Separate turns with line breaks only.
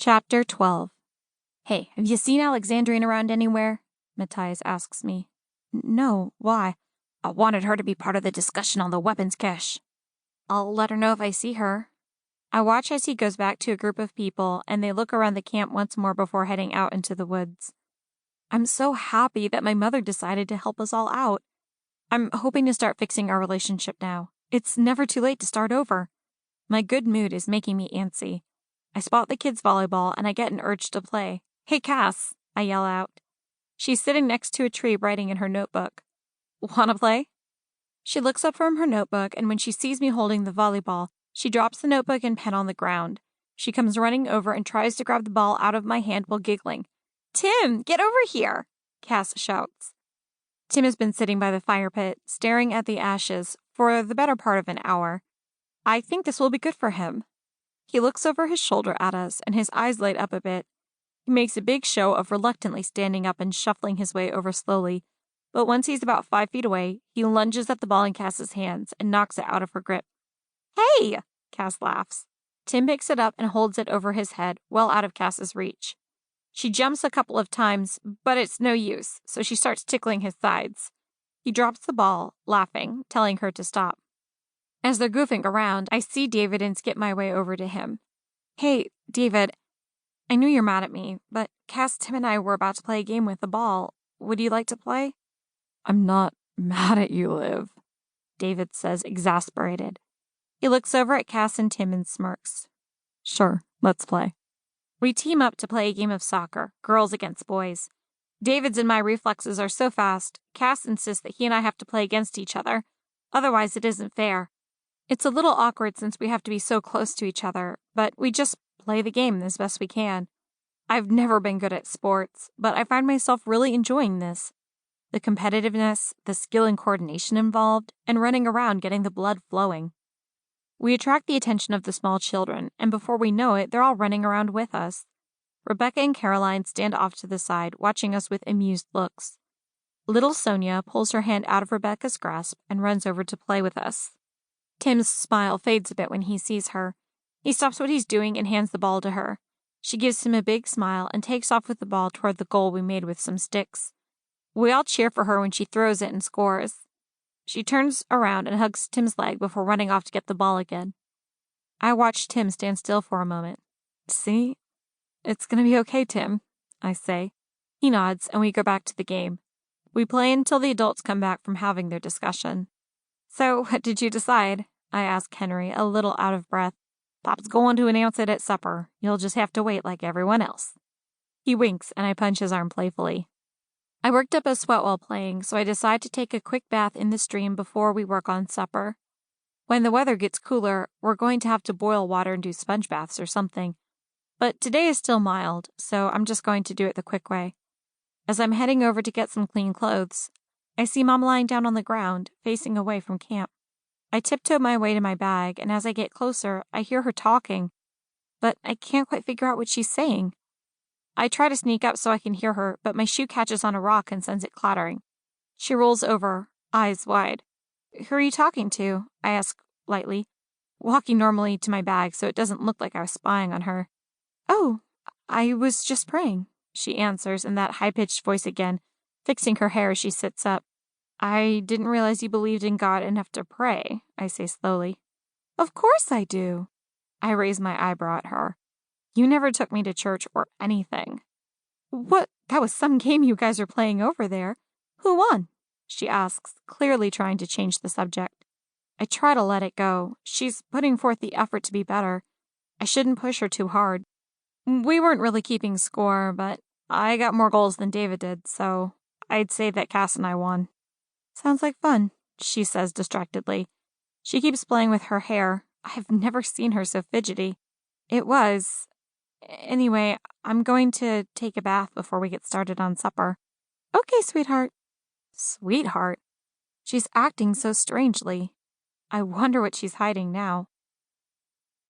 Chapter 12. Hey, have you seen Alexandrine around anywhere? Matthias asks me. No, why? I wanted her to be part of the discussion on the weapons cache. I'll let her know if I see her. I watch as he goes back to a group of people, and they look around the camp once more before heading out into the woods. I'm so happy that my mother decided to help us all out. I'm hoping to start fixing our relationship now. It's never too late to start over. My good mood is making me antsy. I spot the kids' volleyball, and I get an urge to play. Hey, Cass, I yell out. She's sitting next to a tree writing in her notebook. Wanna play? She looks up from her notebook, and when she sees me holding the volleyball, she drops the notebook and pen on the ground. She comes running over and tries to grab the ball out of my hand while giggling. Tim, get over here, Cass shouts. Tim has been sitting by the fire pit, staring at the ashes, for the better part of an hour. I think this will be good for him. He looks over his shoulder at us, and his eyes light up a bit. He makes a big show of reluctantly standing up and shuffling his way over slowly, but once he's about 5 feet away, he lunges at the ball in Cass's hands and knocks it out of her grip. Hey! Cass laughs. Tim picks it up and holds it over his head, well out of Cass's reach. She jumps a couple of times, but it's no use, so she starts tickling his sides. He drops the ball, laughing, telling her to stop. As they're goofing around, I see David and skip my way over to him. Hey, David, I knew you're mad at me, but Cass, Tim, and I were about to play a game with the ball. Would you like to play? I'm not mad at you, Liv, David says, exasperated. He looks over at Cass and Tim and smirks. Sure, let's play. We team up to play a game of soccer, girls against boys. David's and my reflexes are so fast, Cass insists that he and I have to play against each other. Otherwise, it isn't fair. It's a little awkward since we have to be so close to each other, but we just play the game as best we can. I've never been good at sports, but I find myself really enjoying this. The competitiveness, the skill and coordination involved, and running around getting the blood flowing. We attract the attention of the small children, and before we know it, they're all running around with us. Rebecca and Caroline stand off to the side, watching us with amused looks. Little Sonia pulls her hand out of Rebecca's grasp and runs over to play with us. Tim's smile fades a bit when he sees her. He stops what he's doing and hands the ball to her. She gives him a big smile and takes off with the ball toward the goal we made with some sticks. We all cheer for her when she throws it and scores. She turns around and hugs Tim's leg before running off to get the ball again. I watch Tim stand still for a moment. See? It's gonna be okay, Tim, I say. He nods and we go back to the game. We play until the adults come back from having their discussion. So, what did you decide? I ask Henry, a little out of breath. Pop's going to announce it at supper. You'll just have to wait like everyone else. He winks, and I punch his arm playfully. I worked up a sweat while playing, so I decide to take a quick bath in the stream before we work on supper. When the weather gets cooler, we're going to have to boil water and do sponge baths or something. But today is still mild, so I'm just going to do it the quick way. As I'm heading over to get some clean clothes, I see Mom lying down on the ground, facing away from camp. I tiptoe my way to my bag, and as I get closer, I hear her talking, but I can't quite figure out what she's saying. I try to sneak up so I can hear her, but my shoe catches on a rock and sends it clattering. She rolls over, eyes wide. Who are you talking to? I ask lightly, walking normally to my bag so it doesn't look like I was spying on her. Oh, I was just praying, she answers in that high-pitched voice again, fixing her hair as she sits up. I didn't realize you believed in God enough to pray, I say slowly. Of course I do. I raise my eyebrow at her. You never took me to church or anything. What? That was some game you guys are playing over there. Who won? She asks, clearly trying to change the subject. I try to let it go. She's putting forth the effort to be better. I shouldn't push her too hard. We weren't really keeping score, but I got more goals than David did, so I'd say that Cass and I won. Sounds like fun, she says distractedly. She keeps playing with her hair. I've never seen her so fidgety. It was. Anyway, I'm going to take a bath before we get started on supper. Okay, sweetheart. Sweetheart? She's acting so strangely. I wonder what she's hiding now.